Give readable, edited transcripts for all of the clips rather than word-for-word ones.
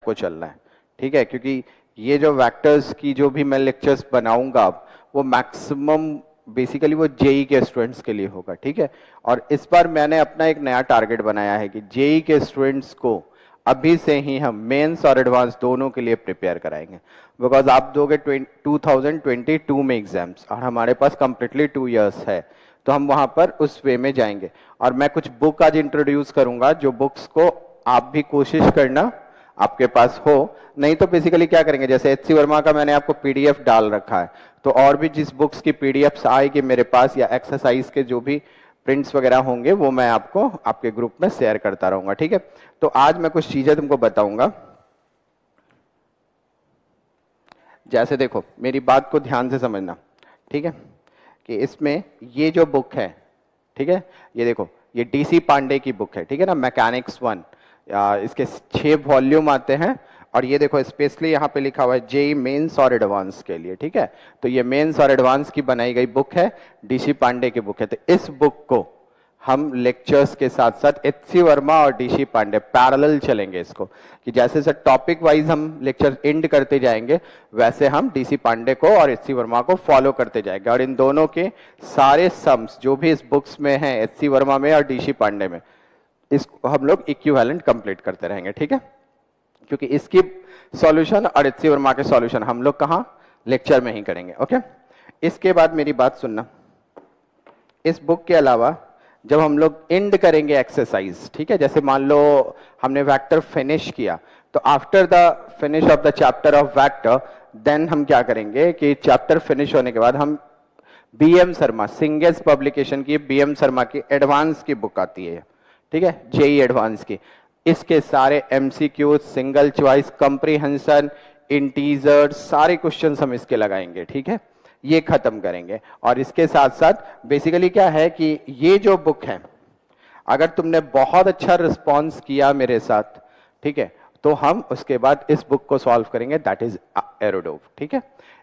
को चलना है, ठीक है, क्योंकि ये जो वेक्टर्स की जो भी मैं लेक्चर्स बनाऊंगा वो मैक्सिमम बेसिकली वो जेई के स्टूडेंट्स के लिए होगा, ठीक है। और इस बार मैंने अपना एक नया टारगेट बनाया है कि जेई के स्टूडेंट्स को अभी से ही हम मेंस और एडवांस दोनों के लिए प्रिपेयर कराएंगे, बिकॉज आप दोगे 2022 में एग्जाम्स और हमारे पास कंप्लीटली 2 इयर्स है, तो हम वहां पर उस वे में जाएंगे। और मैं कुछ बुक आज इंट्रोड्यूस करूंगा, जो बुक्स को आप भी कोशिश करना आपके पास हो। नहीं तो बेसिकली क्या करेंगे, जैसे एच सी वर्मा का मैंने आपको पीडीएफ डाल रखा है, तो और भी जिस बुक्स की पीडीएफ आएगी मेरे पास या एक्सरसाइज के जो भी प्रिंट्स वगैरह होंगे वो मैं आपको आपके ग्रुप में शेयर करता रहूंगा, ठीक है। तो आज मैं कुछ चीजें तुमको बताऊंगा। जैसे देखो, मेरी बात को ध्यान से समझना, ठीक है, कि इसमें ये जो बुक है, ठीक है, ये देखो, ये डीसी पांडे की बुक है, ठीक है ना, मैकेनिक्स 1। इसके 6 वॉल्यूम आते हैं और ये देखो स्पेशली यहाँ पे लिखा हुआ है जेई मेंस और एडवांस के लिए, ठीक है। तो ये मेंस और एडवांस की बनाई गई बुक है, डीसी पांडे की बुक है। तो इस बुक को हम लेक्चर्स के साथ साथ एच सी वर्मा और डीसी पांडे पैरेलल चलेंगे इसको, कि जैसे जैसे टॉपिक वाइज हम लेक्चर एंड करते जाएंगे वैसे हम डीसी पांडे को और एच सी वर्मा को फॉलो करते जाएंगे। और इन दोनों के सारे सम्स जो भी इस बुक्स में हैं, एच सी वर्मा में और डीसी पांडे में, इसको हम लोग इक्विवेलेंट कंप्लीट करते रहेंगे, ठीक है। क्योंकि इसकी सॉल्यूशन और एच सी वर्मा के सॉल्यूशन हम लोग कहाँ, लेक्चर में ही करेंगे, ओके। इसके बाद मेरी बात सुनना, इस बुक के अलावा जब हम लोग एंड करेंगे एक्सरसाइज, ठीक है, जैसे मान लो हमने वेक्टर फिनिश किया, तो after the finish of the chapter of vector then हम क्या करेंगे कि चैप्टर फिनिश होने के बाद हम बीएम शर्मा, सिंगेस पब्लिकेशन की बीएम शर्मा की एडवांस की बुक आती है, ठीक है, जेई एडवांस की, इसके सारे MCQ, single choice, comprehension, integer, सारे क्वेश्चंस हम इसके लगाएंगे, ठीक है, ये खत्म करेंगे। और इसके साथ साथ बेसिकली क्या है कि ये जो बुक है, अगर तुमने बहुत अच्छा रिस्पॉन्स किया मेरे साथ, ठीक है, तो हम उसके बाद इस बुक को सॉल्व करेंगे, दैट इज एरोडोव, ठीक है।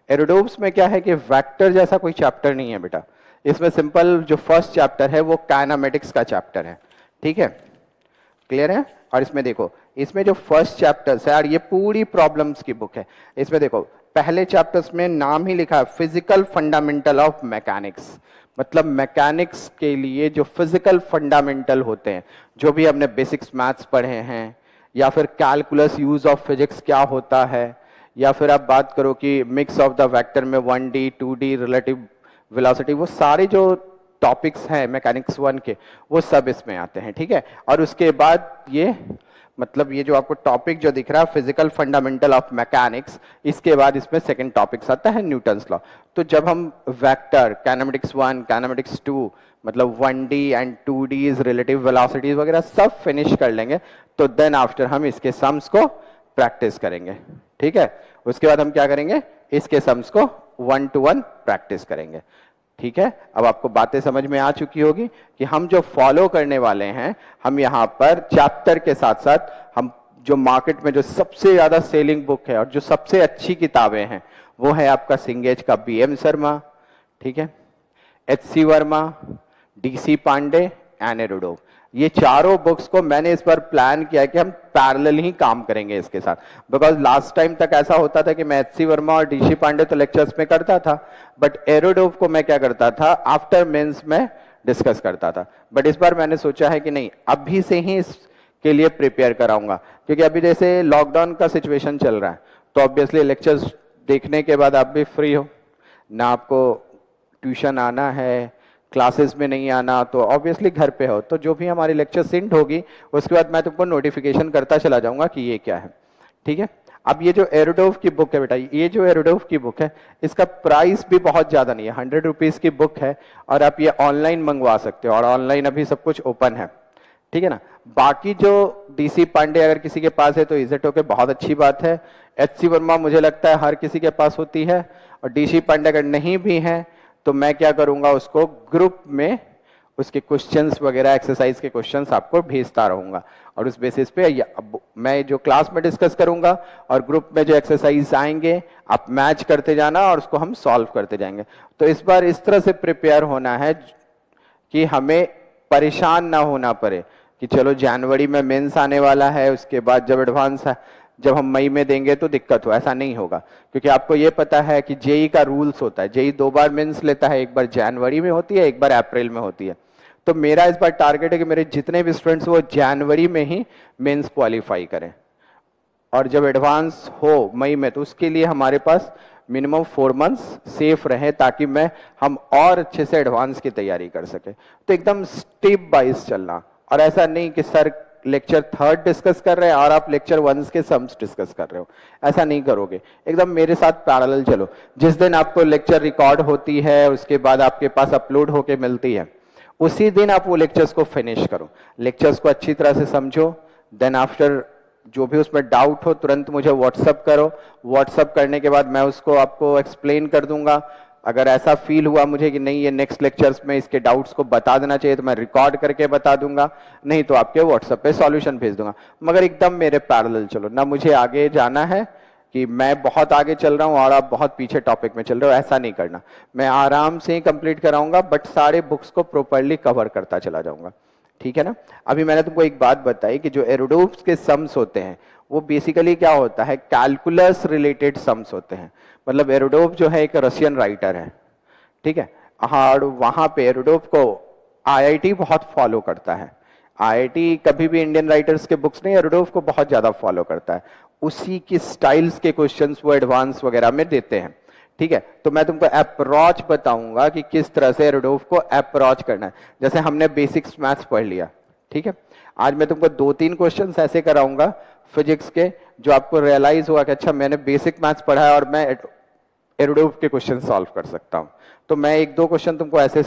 एरोडोव्स में क्या है कि वेक्टर जैसा कोई चैप्टर नहीं है बेटा, इसमें सिंपल जो फर्स्ट चैप्टर है वो काइनेमेटिक्स का चैप्टर है, ठीक है, क्लियर है। और इसमें देखो, इसमें जो फर्स्ट चैप्टर है यार, ये पूरी प्रॉब्लम्स की बुक है। इसमें देखो पहले चैप्टर्स में नाम ही लिखा है फिजिकल फंडामेंटल ऑफ मैकेनिक्स, मतलब मैकेनिक्स के लिए जो फिजिकल फंडामेंटल होते हैं, जो भी हमने बेसिक्स मैथ्स पढ़े हैं, या फिर कैलकुलस यूज ऑफ फिजिक्स क्या होता है, या फिर आप बात करो कि मिक्स ऑफ द वेक्टर में 1D 2D रिलेटिव वेलोसिटी, वो सारे जो टॉपिक्स हैं मैकेनिक्स 1 के वो सब इसमें आते हैं, ठीक है। और उसके बाद ये मतलब ये जो आपको टॉपिक जो दिख रहा है फिजिकल फंडामेंटल ऑफ मैकेनिक्स, इसके बाद इसमें सेकंड टॉपिक्स आता है न्यूटन्स लॉ। तो जब हम वेक्टर काइनेमेटिक्स 1, काइनेमेटिक्स 2, मतलब 1D and 2D relative velocities वगैरह सब फिनिश कर लेंगे, तो देन आफ्टर हम इसके सम्स को प्रैक्टिस करेंगे, ठीक है। उसके बाद हम क्या करेंगे, इसके सम्स को 1 to 1 प्रैक्टिस करेंगे, ठीक है। अब आपको बातें समझ में आ चुकी होगी कि हम जो फॉलो करने वाले हैं, हम यहाँ पर चैप्टर के साथ साथ हम जो मार्केट में जो सबसे ज्यादा सेलिंग बुक है और जो सबसे अच्छी किताबें हैं वो है आपका सिंगेज का बीएम शर्मा, ठीक है, H C Verma, DC Pande and Irodov. ये चारों बुक्स को मैंने इस बार प्लान किया कि हम पैरेलल ही काम करेंगे इसके साथ, बिकॉज लास्ट टाइम तक ऐसा होता था कि मैं एच सी वर्मा और डीसी पांडे तो लेक्चर्स में करता था, बट एरोडोव को मैं क्या करता था, आफ्टर मेंस में डिस्कस करता था। बट इस बार मैंने सोचा है कि नहीं, अभी से ही इसके लिए प्रिपेयर कराऊंगा, क्योंकि अभी जैसे लॉकडाउन का सिचुएशन चल रहा है, तो ऑब्वियसली लेक्चर्स देखने के बाद आप भी फ्री हो ना, आपको ट्यूशन आना है, क्लासेस में नहीं आना, तो ऑब्वियसली घर पे हो, तो जो भी हमारी लेक्चर सेंड होगी उसके बाद मैं तुमको नोटिफिकेशन करता चला जाऊंगा कि ये क्या है, ठीक है। अब ये जो एरोडोव की बुक है बेटा, ये जो एरोडोव की बुक है इसका प्राइस भी बहुत ज्यादा नहीं है, 100 रुपीज की बुक है, और आप ये ऑनलाइन मंगवा सकते हो, और ऑनलाइन अभी सब कुछ ओपन है, ठीक है ना। बाकी जो डीसी पांडे अगर किसी के पास है तो इजेट ओके, बहुत अच्छी बात है। एच सी वर्मा मुझे लगता है हर किसी के पास होती है, और डीसी पांडे अगर नहीं भी है तो मैं क्या करूंगा, उसको ग्रुप में उसके क्वेश्चंस वगैरह एक्सरसाइज के क्वेश्चंस आपको भेजता रहूंगा, और उस बेसिस पे मैं जो क्लास में डिस्कस करूंगा और ग्रुप में जो एक्सरसाइज आएंगे आप मैच करते जाना और उसको हम सॉल्व करते जाएंगे। तो इस बार इस तरह से प्रिपेयर होना है कि हमें परेशान ना होना पड़े कि चलो जनवरी में मेंस आने वाला है, उसके बाद जब एडवांस जब हम मई में देंगे तो दिक्कत हो, ऐसा नहीं होगा। क्योंकि आपको ये पता है कि जेई का रूल्स होता है, जेई 2 बार मेंस लेता है, एक बार जनवरी में होती है, एक बार अप्रैल में होती है। तो मेरा इस बार टारगेट है कि मेरे जितने भी स्टूडेंट्स वो जनवरी में ही मेंस क्वालिफाई करें, और जब एडवांस हो मई में तो उसके लिए हमारे पास मिनिमम 4 मंथ्स सेफ रहे, ताकि हम और अच्छे से एडवांस की तैयारी कर सके। तो एकदम स्टेप वाइज चलना, और ऐसा नहीं कि सर लेक्चर 3 डिस्कस कर रहे हैं और आप लेक्चर 1 के सम्स डिस्कस कर रहे हो, ऐसा नहीं करोगे। एकदम मेरे साथ पैरेलल चलो। जिस दिन आपको लेक्चर रिकॉर्ड होती है, उसके बाद आपके पास अपलोड होके मिलती है, उसी दिन आप वो लेक्चर्स को फिनिश करो, लेक्चर्स को अच्छी तरह से समझो। देन आफ्टर जो भी उसमें डाउट हो तुरंत मुझे व्हाट्सअप करो, व्हाट्सअप करने के बाद मैं उसको आपको एक्सप्लेन कर दूंगा। अगर ऐसा फील हुआ मुझे कि नहीं ये नेक्स्ट लेक्चर्स में इसके डाउट्स को बता देना चाहिए, तो मैं रिकॉर्ड करके बता दूंगा, नहीं तो आपके व्हाट्सएप पे सॉल्यूशन भेज दूंगा। मगर एकदम मेरे पैरेलल चलो ना, मुझे आगे जाना है कि मैं बहुत आगे चल रहा हूं और आप बहुत पीछे टॉपिक में चल रहे हो, ऐसा नहीं करना। मैं आराम से ही कंप्लीट कराऊंगा, बट सारे बुक्स को प्रॉपर्ली कवर करता चला जाऊंगा, ठीक है ना। अभी मैंने तुमको एक बात बताई कि जो एरोडोव्स के सम्स होते हैं वो बेसिकली क्या होता है, कैलकुलस रिलेटेड सम्स होते हैं। मतलब एरोडोव जो है एक रशियन राइटर है, ठीक है, और वहां पे एरोडोव को आईआईटी बहुत फॉलो करता है। आईआईटी कभी भी इंडियन राइटर्स के बुक्स नहीं, एरोडोव को बहुत ज्यादा फॉलो करता है। उसी की स्टाइल्स के क्वेश्चंस वो एडवांस वगैरह में देते हैं, ठीक है। तो मैं तुमको अप्रोच बताऊंगा कि किस तरह से एरोडोव को अप्रोच करना है। जैसे हमने बेसिक्स मैथ्स पढ़ लिया, ठीक है, आज मैं तुमको 2-3 क्वेश्चंस ऐसे कराऊंगा फिजिक्स के, जो आपको रियलाइज हुआ कि अच्छा मैंने बेसिक मैथ्स पढ़ा है और मैं एरोडोव के क्वेश्चन सॉल्व कर सकता हूं। तो मैं 1-2 क्वेश्चन तुमको ऐसे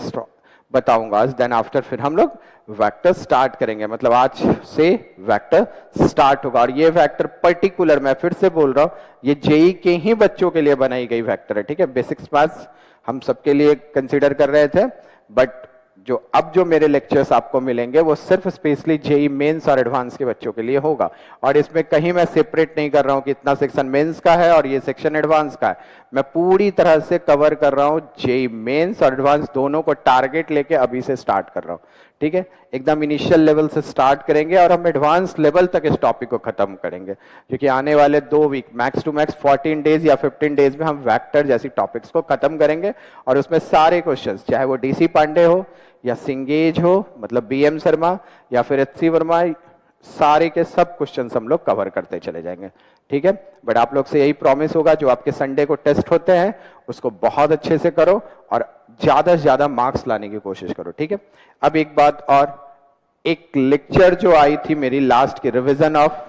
बताऊंगा आज। देन आफ्टर फिर हम लोग वेक्टर स्टार्ट करेंगे, मतलब आज से वेक्टर स्टार्ट होगा। और ये वेक्टर पर्टिकुलर, मैं फिर से बोल रहा हूं, ये जेई के ही बच्चों के लिए बनाई गई वेक्टर है, ठीक है। बेसिक्स मैथ्स हम सबके लिए कंसीडर कर रहे थे, बट जो मेरे लेक्चर्स आपको मिलेंगे वो सिर्फ स्पेशली जेई मेंस और एडवांस के बच्चों के लिए होगा। और इसमें कहीं मैं सेपरेट नहीं कर रहा हूं कि इतना सेक्शन मेंस का है और ये सेक्शन एडवांस का है। मैं पूरी तरह से कवर कर रहा हूं, जेई मेंस और एडवांस दोनों को टारगेट लेके अभी से स्टार्ट कर रहा हूं, ठीक है। एकदम इनिशियल लेवल से स्टार्ट करेंगे और हम एडवांस लेवल तक इस टॉपिक को खत्म करेंगे, क्योंकि आने वाले 2 week max to max 14 days या 15 डेज में हम वेक्टर जैसी टॉपिक्स को खत्म करेंगे। और उसमें सारे क्वेश्चंस, चाहे वो डीसी पांडे हो या सिंगेज हो, मतलब बीएम शर्मा या फिर एचसी वर्मा, सारे के सब क्वेश्चंस हम लोग कवर करते चले जाएंगे, ठीक है। बट आप लोग से यही प्रॉमिस होगा, जो आपके संडे को टेस्ट होते हैं उसको बहुत अच्छे से करो और ज्यादा से ज्यादा मार्क्स लाने की कोशिश करो, ठीक है। अब एक बात और, एक लेक्चर जो आई थी मेरी लास्ट की, रिवीजन ऑफ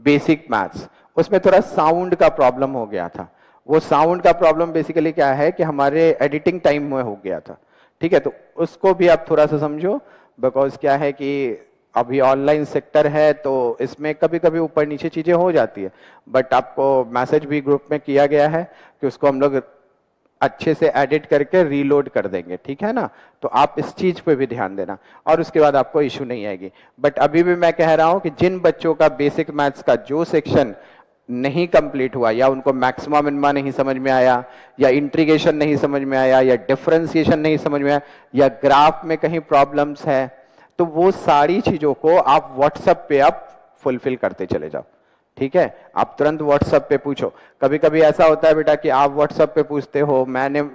बेसिक मैथ्स, उसमें थोड़ा साउंड का प्रॉब्लम हो गया था। वो साउंड का प्रॉब्लम बेसिकली क्या है कि हमारे एडिटिंग टाइम में हो गया था, ठीक है। तो उसको भी आप थोड़ा सा समझो, बिकॉज क्या है कि अभी ऑनलाइन सेक्टर है तो इसमें कभी कभी ऊपर नीचे चीजें हो जाती है। बट आपको मैसेज भी ग्रुप में किया गया है कि उसको हम लोग अच्छे से एडिट करके रीलोड कर देंगे, ठीक है ना। तो आप इस चीज पे भी ध्यान देना और उसके बाद आपको इशू नहीं आएगी। बट अभी भी मैं कह रहा हूं कि जिन बच्चों का बेसिक मैथ्स का जो सेक्शन नहीं कंप्लीट हुआ, या उनको मैक्सिमा मिनिमा नहीं समझ में आया, या इंटीग्रेशन नहीं समझ में आया, या डिफरेंशिएशन नहीं समझ में आया, या ग्राफ में कहीं प्रॉब्लम्स है, तो वो सारी चीजों को आप व्हाट्सएप पे आप फुलफिल करते चले जाओ, ठीक है। आप तुरंत व्हाट्सएप पे पूछो। कभी कभी ऐसा होता है बेटा कि आप व्हाट्सएप पे पूछते हो, मैंने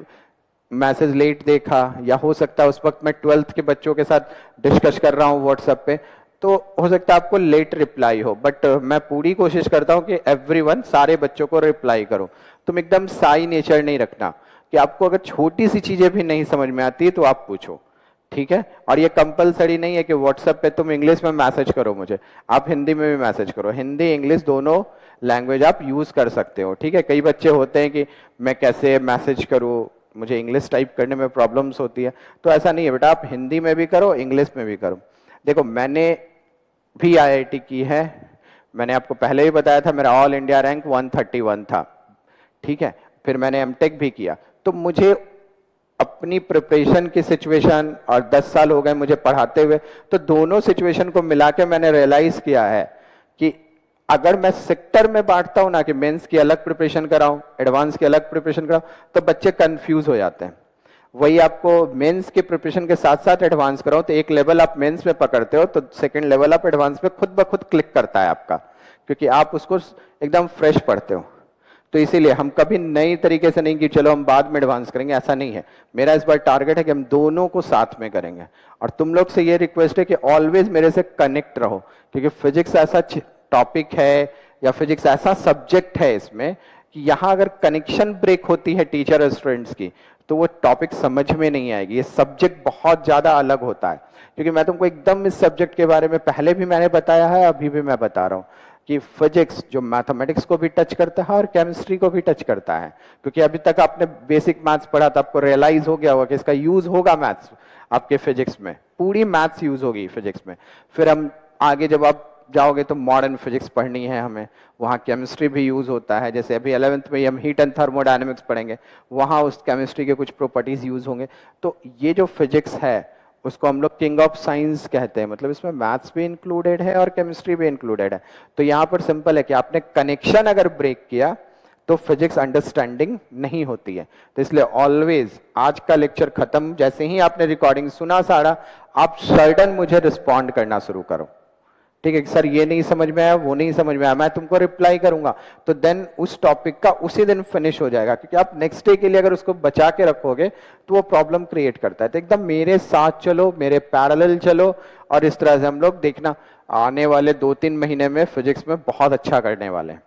मैसेज लेट देखा, या हो सकता है उस वक्त मैं 12th के बच्चों के साथ डिस्कस कर रहा हूं व्हाट्सएप पे, तो हो सकता है आपको लेट रिप्लाई हो। बट मैं पूरी कोशिश करता हूं कि एवरीवन, सारे बच्चों को रिप्लाई करो। तुम एकदम साई नेचर नहीं रखना कि आपको अगर छोटी सी चीजें भी नहीं समझ में आती तो आप पूछो, ठीक है। और ये कंपलसरी नहीं है कि व्हाट्सएप पे तुम इंग्लिश में मैसेज करो मुझे, आप हिंदी में भी मैसेज करो। हिंदी इंग्लिश दोनों लैंग्वेज आप यूज कर सकते हो, ठीक है। कई बच्चे होते हैं कि मैं कैसे मैसेज करूं, मुझे इंग्लिश टाइप करने में प्रॉब्लम्स होती है, तो ऐसा नहीं है बेटा, आप हिंदी में भी करो इंग्लिश में भी करो। देखो मैंने भी आईआईटी की है, मैंने आपको पहले ही बताया था मेरा ऑल इंडिया रैंक 131 था, ठीक है। फिर मैंने एमटेक भी किया, तो मुझे अपनी प्रिपरेशन की सिचुएशन और 10 साल हो गए मुझे पढ़ाते हुए, तो दोनों सिचुएशन को मिला के मैंने रियलाइज किया है कि अगर मैं सेक्टर में बांटता हूं ना, कि मेंस की अलग प्रिपरेशन कराऊं, एडवांस की अलग प्रिपरेशन कराऊं, तो बच्चे कंफ्यूज हो जाते हैं। वही आपको मेंस के प्रिपरेशन के साथ साथ एडवांस कराओ, तो एक लेवल आप मेंस में पकड़ते हो तो सेकंड लेवल आप एडवांस में खुद ब खुद क्लिक करता है आपका, क्योंकि आप उसको एकदम फ्रेश पढ़ते हो। तो इसीलिए हम कभी नई तरीके से नहीं कि चलो हम बाद में एडवांस करेंगे, ऐसा नहीं है। मेरा इस बार टारगेट है कि हम दोनों को साथ में करेंगे। और तुम लोग से ये रिक्वेस्ट है कि ऑलवेज मेरे से कनेक्ट रहो, क्योंकि फिजिक्स ऐसा टॉपिक है या फिजिक्स ऐसा सब्जेक्ट है इसमें कि यहाँ अगर कनेक्शन ब्रेक होती है टीचर और स्टूडेंट्स की, तो वो टॉपिक समझ में नहीं आएगी। ये सब्जेक्ट बहुत ज्यादा अलग होता है, क्योंकि मैं तुमको एकदम इस सब्जेक्ट के बारे में पहले भी मैंने बताया है, अभी भी मैं बता रहा हूँ कि फिजिक्स जो मैथमेटिक्स को भी टच करता है और केमिस्ट्री को भी टच करता है। क्योंकि अभी तक आपने बेसिक मैथ्स पढ़ा था, आपको रियलाइज हो गया होगा कि इसका यूज होगा मैथ्स आपके फिजिक्स में, पूरी मैथ्स यूज होगी फिजिक्स में। फिर हम आगे जब आप जाओगे तो मॉडर्न फिजिक्स पढ़नी है हमें, वहाँ केमिस्ट्री भी यूज होता है। जैसे अभी 11th में हम हीट एंड थर्मोडायनेमिक्स पढ़ेंगे, वहाँ उस केमिस्ट्री के कुछ प्रॉपर्टीज यूज होंगे। तो ये जो फिजिक्स है उसको हम लोग किंग ऑफ साइंस कहते हैं, मतलब इसमें मैथ्स भी इंक्लूडेड है और केमिस्ट्री भी इंक्लूडेड है। तो यहाँ पर सिंपल है कि आपने कनेक्शन अगर ब्रेक किया तो फिजिक्स अंडरस्टैंडिंग नहीं होती है। तो इसलिए ऑलवेज आज का लेक्चर खत्म जैसे ही आपने रिकॉर्डिंग सुना सारा, आप सडन मुझे रिस्पॉन्ड करना शुरू करो, ठीक है? सर ये नहीं समझ में आया, वो नहीं समझ में आया, मैं तुमको रिप्लाई करूंगा। तो देन उस टॉपिक का उसी दिन फिनिश हो जाएगा, क्योंकि आप नेक्स्ट डे के लिए अगर उसको बचा के रखोगे तो वो प्रॉब्लम क्रिएट करता है। तो एकदम मेरे साथ चलो, मेरे पैरेलल चलो, और इस तरह से हम लोग देखना आने वाले 2-3 महीने में फिजिक्स में बहुत अच्छा करने वाले हैं,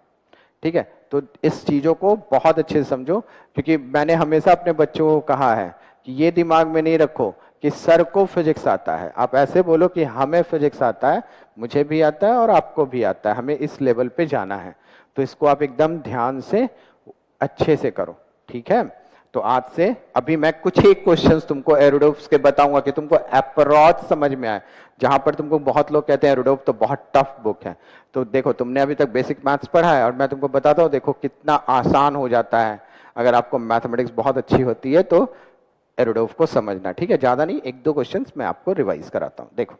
ठीक है? तो इस चीजों को बहुत अच्छे से समझो, क्योंकि मैंने हमेशा अपने बच्चों को कहा है कि ये दिमाग में नहीं रखो कि सर को फिजिक्स आता है, आप ऐसे बोलो कि हमें फिजिक्स आता है, मुझे भी आता है और आपको भी आता है, हमें इस लेवल पे जाना है। तो इसको आप एकदम ध्यान से अच्छे से करो, ठीक है? तो आज से अभी मैं कुछ ही क्वेश्चंस तुमको एरोडोव्स के बताऊंगा कि तुमको अप्रोच समझ में आए। जहां पर तुमको बहुत लोग कहते हैं एरोडोव तो बहुत टफ बुक है, तो देखो तुमने अभी तक बेसिक मैथ्स पढ़ा है और मैं तुमको बताता हूँ, देखो कितना आसान हो जाता है अगर आपको मैथमेटिक्स बहुत अच्छी होती है तो एरोडोव को समझना, ठीक है? ज्यादा नहीं, 1-2 क्वेश्चंस मैं आपको रिवाइज कराता हूं। देखो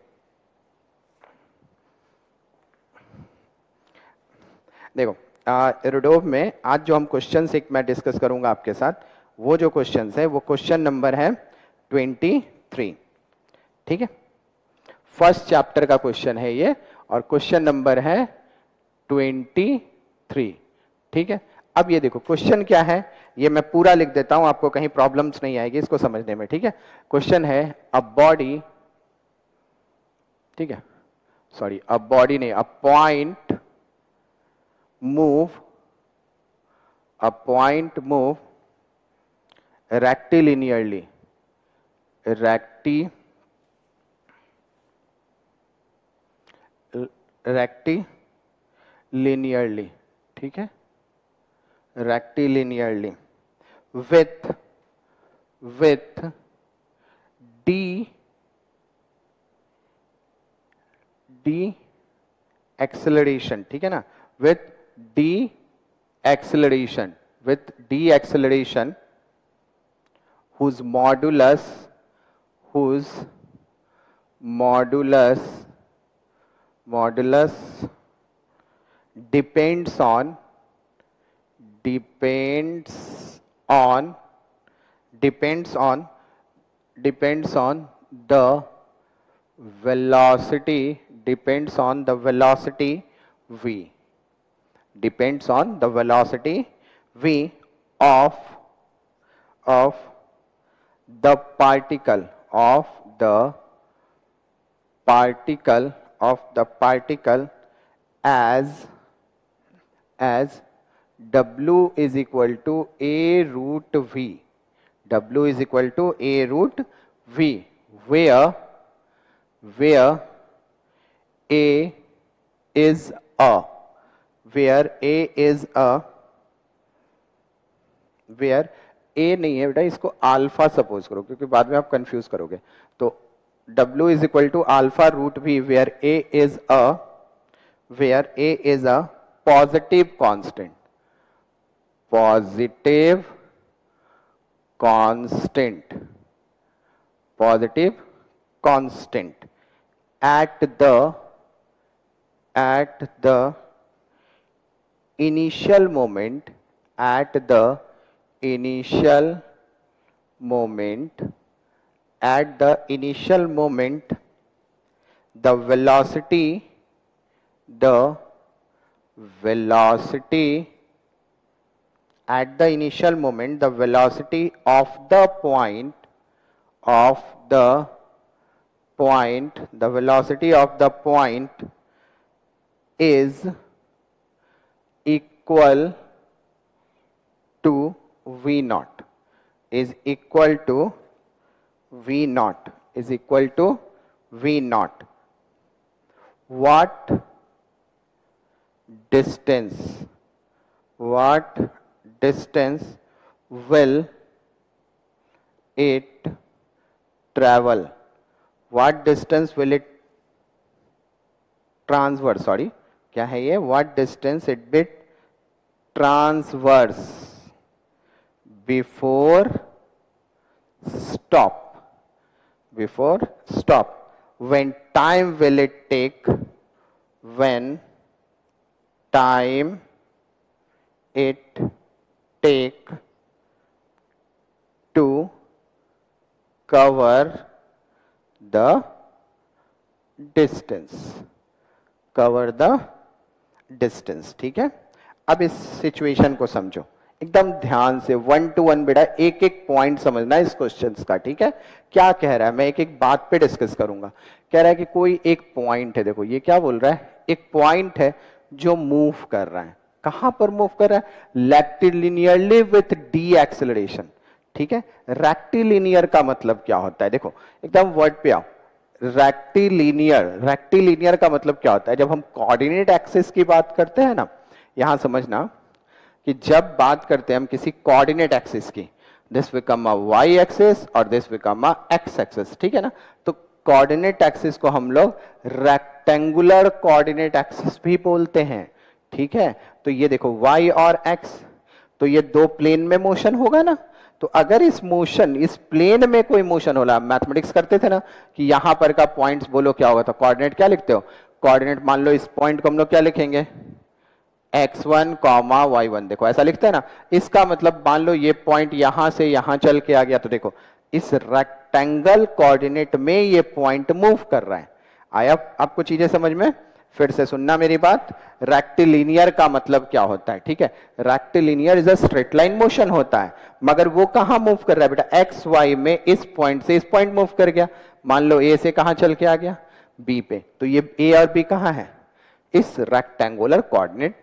देखो एरोडोव में आज जो हम क्वेश्चंस एक मैं डिस्कस करूंगा आपके साथ, वो जो क्वेश्चंस है वो क्वेश्चन नंबर है 23, ठीक है? फर्स्ट चैप्टर का क्वेश्चन है ये, और क्वेश्चन नंबर है 23, ठीक है? अब ये देखो क्वेश्चन क्या है, ये मैं पूरा लिख देता हूं, आपको कहीं प्रॉब्लम्स नहीं आएगी इसको समझने में, ठीक है? क्वेश्चन है अ बॉडी, ठीक है, सॉरी अ बॉडी नहीं, a point move rectilinearly, rectilinearly, ठीक है? rectilinearly with d acceleration, ठीक है ना? with d acceleration whose modulus depends on the velocity v of the particle as w is equal to a root v, where a is a where a नहीं है बेटा, इसको alpha suppose करो क्योंकि बाद में आप कंफ्यूज करोगे। तो w is equal to alpha root v where a is a positive constant at the initial moment the velocity at the initial moment, the velocity of the point, the velocity of the point is equal to v naught, is equal to v naught, is equal to v naught. What distance will it travel? What distance will it transverse? Sorry, क्या है ये? What distance it will transverse before stop? Before stop. When time will it take? When time it take to cover the distance, cover the distance. ठीक है, अब इस situation को समझो एकदम ध्यान से, 1 to 1 बेटा, एक एक पॉइंट समझना इस क्वेश्चंस का. ठीक है, क्या कह रहा है, मैं एक एक बात पे डिस्कस करूंगा. कह रहा है कि कोई एक पॉइंट है, देखो ये क्या बोल रहा है, एक पॉइंट है जो मूव कर रहा है. कहां पर मूव कर रहा है? रेक्टिलिनियरली विथ डी एक्सेलरेशन. ठीक है, रेक्टिलिनियर का मतलब क्या होता है? देखो एकदम वर्ड पे आओ. रेक्टिलिनियर, रेक्टिलिनियर का मतलब क्या होता है? जब हम कोऑर्डिनेट एक्सिस की बात करते हैं ना, यहां समझना कि जब बात करते हैं हम किसी कोऑर्डिनेट एक्सिस की, this become a Y axis और this become a X axis. ठीक है ना, तो कोऑर्डिनेट एक्सिस को हम लोग रेक्टेंगुलर कोऑर्डिनेट एक्सिस भी बोलते हैं. ठीक है, तो ये देखो y और x, तो ये दो प्लेन में मोशन होगा ना. तो अगर इस मोशन, इस प्लेन में कोई मोशन हो रहा, मैथमेटिक्स करते थे ना कि यहां पर का पॉइंट्स बोलो क्या होगा, तो कोऑर्डिनेट क्या लिखते हो? कोऑर्डिनेट मान लो इस पॉइंट को हम लोग क्या लिखेंगे, x1, y1. देखो ऐसा लिखते हैं ना. इसका मतलब मान लो ये पॉइंट यहां से यहां चल के आ गया, तो देखो इस रेक्टेंगल कोऑर्डिनेट में ये पॉइंट मूव कर रहा है. आया आपको चीजें समझ में? फिर से सुनना मेरी बात. रेक्टिलिनियर का मतलब क्या होता है? ठीक है, rectilinear is a straight line motion होता है, मगर वो कहां मूव कर रहा है बेटा? एक्स वाई में इस पॉइंट से इस पॉइंट मूव कर गया. मान लो ए से कहां चल के आ गया? बी पे. तो ये ए और बी कहां है? इस रेक्टेंगुलर कोऑर्डिनेट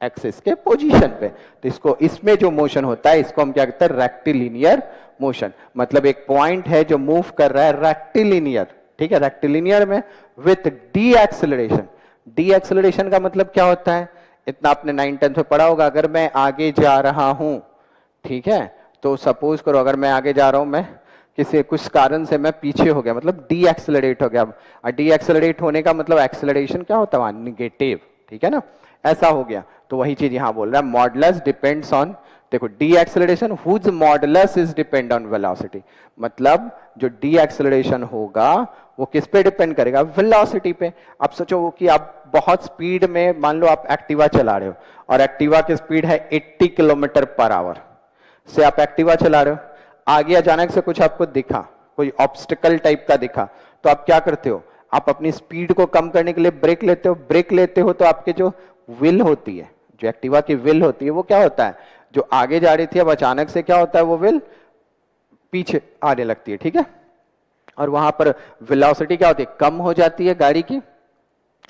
एक्सिस के पोजीशन पे. तो इसको, इसमें जो मोशन होता है इसको हम क्या कहते हैं? Rectilinear motion. मतलब एक पॉइंट है जो मूव कर रहा है रेक्टिलिनियर. ठीक है, रेक्टिलिनियर में with D acceleration. D acceleration का मतलब क्या होता है? इतना आपने 9-10 में पढ़ा होगा. अगर मैं आगे जा रहा हूं, ठीक है, तो सपोज करो अगर मैं आगे जा रहा हूं, मैं किसी कुछ कारण से मैं पीछे हो गया, मतलब डी एक्सेलरेट हो गया. डी एक्सेलरेट होने का मतलब एक्सेलरेशन क्या होता है? निगेटिव. ठीक है ना, ऐसा हो गया. तो वही चीज यहां बोल रहा है, मॉडुलस डिपेंड्स ऑन, देखो the acceleration whose modulus is depend on velocity. मतलब जो डी एक्सेलरेशन होगा वो किस पे डिपेंड करेगा? वेलोसिटी पे. आप सोचो कि आप बहुत स्पीड में, मान लो आप एक्टिवा चला रहे हो और एक्टिवा की स्पीड है 80 किलोमीटर पर आवर से आप एक्टिवा चला रहे हो. आगे अचानक से कुछ आपको दिखा, कोई ऑब्स्टिकल टाइप का दिखा, तो आप क्या करते हो? आप अपनी स्पीड को कम करने के लिए ब्रेक लेते हो. ब्रेक लेते हो तो आपके जो व्हील होती है, जो एक्टिवा की व्हील होती है, वो क्या होता है? जो आगे जा रही थी अब अचानक से क्या होता है? वो व्हील पीछे आने लगती है. ठीक है, और वहां पर वेलोसिटी क्या होती है? कम हो जाती है गाड़ी की,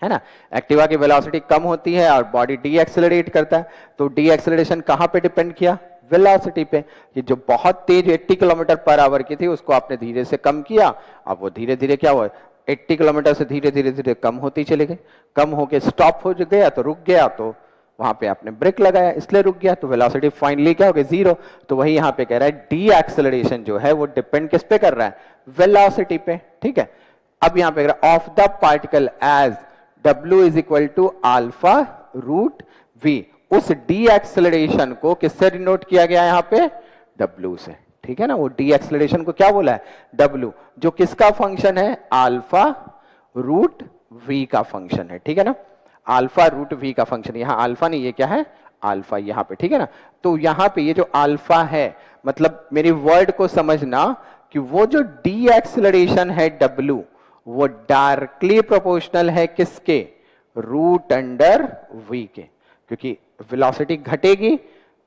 है ना. एक्टिवा की वेलोसिटी कम होती है और बॉडी डी एक्सेलरेट करता है. तो डी एक्सेलरेशन कहां पे डिपेंड किया? वेलोसिटी पे. कि जो बहुत तेज 80 किलोमीटर पर आवर की थी उसको आपने धीरे से कम किया, अब वो धीरे धीरे क्या हुआ? 80 किलोमीटर से धीरे धीरे धीरे कम होती चली गई. कम होके स्टॉप हो गया, तो रुक गया, तो वहां पे आपने ब्रेक लगाया इसलिए रुक गया. तो वेलोसिटी फाइनली क्या हो गई? 0. तो वही यहां पे कह रहा है डी एक्सेलरेशन जो है वो डिपेंड किस पे कर रहा है? वेलोसिटी पे. ठीक है, अब यहां पे of the particle as W is equal to alpha root v. उस डी एक्सेलरेशन को किससे डिनोट किया गया यहां पे? W से. ठीक है ना, वो डी एक्सेलरेशन को क्या बोला है? W, जो किसका फंक्शन है? अल्फा रूट वी का फंक्शन है. ठीक है ना, अल्फा रूट वी का फंक्शन. यहां अल्फा नहीं, ये क्या है? अल्फा यहां पे. ठीक है ना, तो यहां पे ये जो अल्फा है, मतलब मेरी वर्ड को समझना कि वो जो डी एक्सेलरेशन है W, वो डायरेक्टली प्रोपोर्शनल है किसके? रूट अंडर वी के. क्योंकि वेलोसिटी घटेगी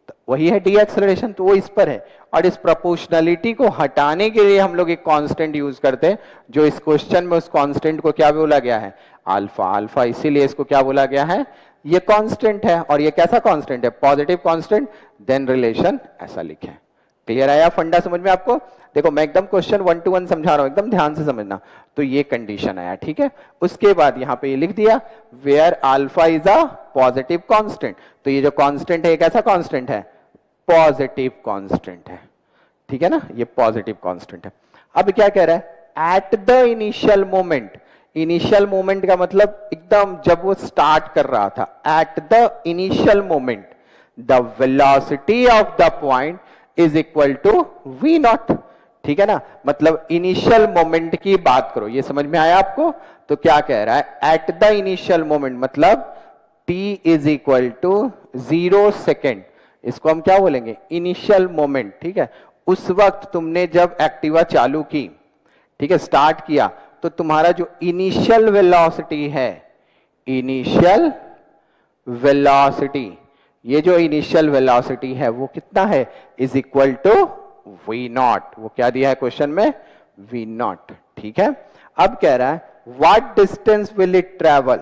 तो वही है डी एक्सेलरेशन, तो वो इस पर है। और इस प्रोपोर्शनलिटी को हटाने के लिए हम लोग एक कांस्टेंट यूज करते हैं, जो इस क्वेश्चन में उस कांस्टेंट को क्या बोला गया है, अल्फा। अल्फा इसीलिए इसको क्या बोला गया है, ये कांस्टेंट है। और ये कैसा कांस्टेंट है, पॉजिटिव कांस्टेंट, देन रिलेशन ऐसा लिखे। क्लियर आया फंडा समझ में आपको? देखो मैं एकदम क्वेश्चन 1 to 1 समझा रहा हूं, एकदम ध्यान से समझना। तो ये कंडीशन आया, ठीक है। उसके बाद यहां पे ये लिख दिया where alpha is a positive constant. तो ये जो कांस्टेंट है ये कैसा कांस्टेंट है, पॉजिटिव कांस्टेंट है, ठीक है ना, ये पॉजिटिव कांस्टेंट है। अब क्या कह रहा है, at the initial moment. Initial moment का मतलब एकदम जब वो स्टार्ट कर रहा था, at the initial moment the velocity of the point is equal to v naught, ठीक है ना। मतलब इनिशियल मोमेंट की बात करो, ये समझ में आया आपको? तो क्या कह रहा है, एट द इनिशियल मोमेंट मतलब t is equal to 0 second, इसको हम क्या बोलेंगे, इनिशियल मोमेंट, ठीक है। उस वक्त तुमने जब एक्टिवा चालू की, ठीक है, स्टार्ट किया, तो तुम्हारा जो इनिशियल वेलोसिटी है, इनिशियल वेलोसिटी, ये जो इनिशियल वेलोसिटी है वो कितना है, is equal to v naught. वो क्या दिया है क्वेश्चन में, वी नॉट, ठीक है। अब कह रहा है what distance will it travel,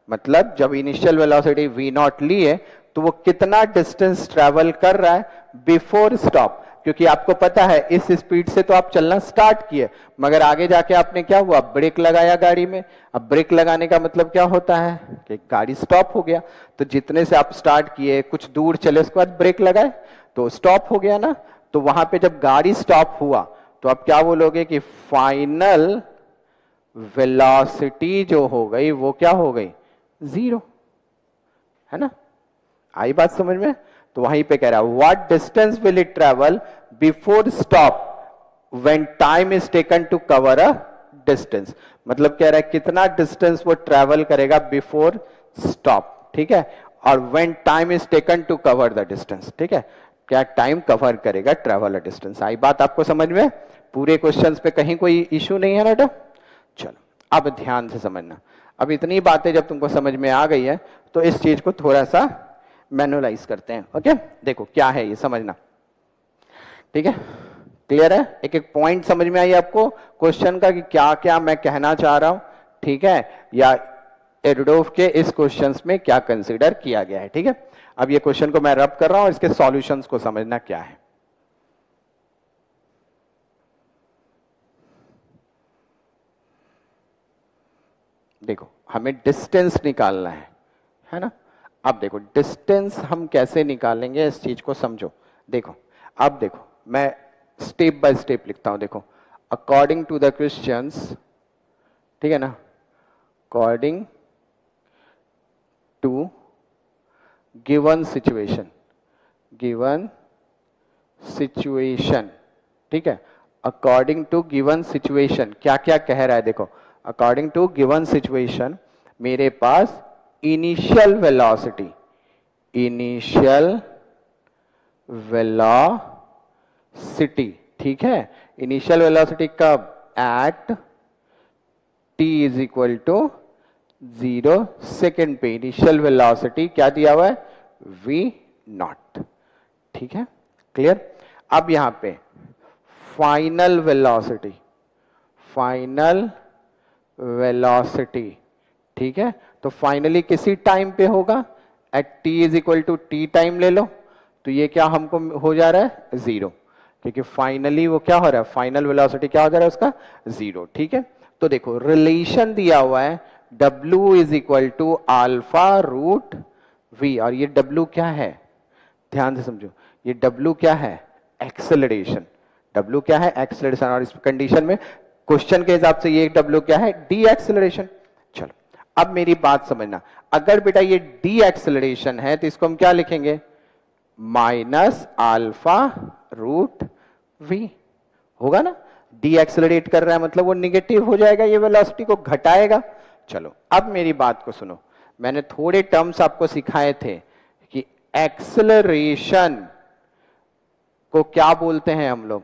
मतलब जब इनिशियल वेलोसिटी वी नॉट ली है तो वो कितना डिस्टेंस ट्रेवल कर रहा है बिफोर स्टॉप। क्योंकि आपको पता है इस स्पीड से तो आप चलना स्टार्ट किए, मगर आगे जाके आपने क्या हुआ, ब्रेक लगाया गाड़ी में। अब ब्रेक लगाने का मतलब क्या होता है कि गाड़ी स्टॉप हो गया। तो जितने से आप स्टार्ट किए, कुछ दूर चले, उसके बाद ब्रेक लगाए तो स्टॉप हो गया ना। तो वहां पे जब गाड़ी स्टॉप हुआ तो आप क्या बोलोगे कि फाइनल वेलोसिटी जो हो गई वो क्या हो गई, 0, है ना। आई बात समझ में? तो वहीं पे कह रहा है what distance will it travel before stop when time is taken to cover a distance. मतलब कह रहा है कितना डिस्टेंस वो ट्रेवल करेगा बिफोर स्टॉप, ठीक है। और when time is taken to cover the distance, ठीक है, क्या टाइम कवर करेगा ट्रेवल अ डिस्टेंस। आई बात आपको समझ में? पूरे क्वेश्चंस पे कहीं कोई इश्यू नहीं है ना? चलो अब ध्यान से समझना। अब इतनी बातें जब तुमको समझ में आ गई है तो इस चीज को थोड़ा सा मैनुअलाइज करते हैं। ओके, देखो क्या है ये समझना, ठीक है। क्लियर है? एक एक पॉइंट समझ में आई आपको क्वेश्चन का कि क्या क्या मैं कहना चाह रहा हूं, ठीक है, या एरुडोफ के इस क्वेश्चंस में क्या कंसीडर किया गया है, ठीक है। अब ये क्वेश्चन को मैं रब कर रहा हूं, इसके सॉल्यूशंस को समझना क्या है। देखो हमें डिस्टेंस निकालना है ना। अब देखो डिस्टेंस हम कैसे निकालेंगे, इस चीज को समझो। देखो अब देखो मैं स्टेप बाय स्टेप लिखता हूं। देखो अकॉर्डिंग टू द क्वेश्चंस, ठीक है ना, according to given situation, given situation, ठीक है। अकॉर्डिंग टू गिवन सिचुएशन क्या क्या कह रहा है, देखो अकॉर्डिंग टू गिवन सिचुएशन मेरे पास इनिशियल वेलोसिटी, इनिशियल वेलोसिटी, ठीक है, इनिशियल वेलोसिटी कब, at t is equal to 0 second पे इनिशियल वेलोसिटी क्या दिया हुआ है, v नॉट, ठीक है। क्लियर? अब यहां पे फाइनल वेलोसिटी, फाइनल वेलोसिटी, ठीक है, तो फाइनली किसी टाइम पे होगा, at t is equal to t time ले लो, तो ये क्या हमको हो जा रहा है 0, क्योंकि फाइनली वो क्या हो रहा है, फाइनल वेलोसिटी क्या हो जा रहा है उसका 0, ठीक है। तो देखो रिलेशन दिया हुआ है w is equal to alpha root v, और ये w क्या है, ध्यान से समझो, ये w क्या है, एक्सेलरेशन, w क्या है, एक्सेलरेशन। और इस कंडीशन में क्वेश्चन के हिसाब से ये w क्या है, डी एक्सेलरेशन। चलो अब मेरी बात समझना, अगर बेटा ये डी एक्सेलरेशन है तो इसको हम क्या लिखेंगे, माइनस अल्फा रूट v, होगा ना। डी एक्सेलरेट कर रहा है मतलब वो निगेटिव हो जाएगा, ये वेलोसिटी को घटाएगा। चलो अब मेरी बात को सुनो, मैंने थोड़े टर्म्स आपको सिखाए थे कि एक्सेलरेशन को क्या बोलते हैं हम लोग,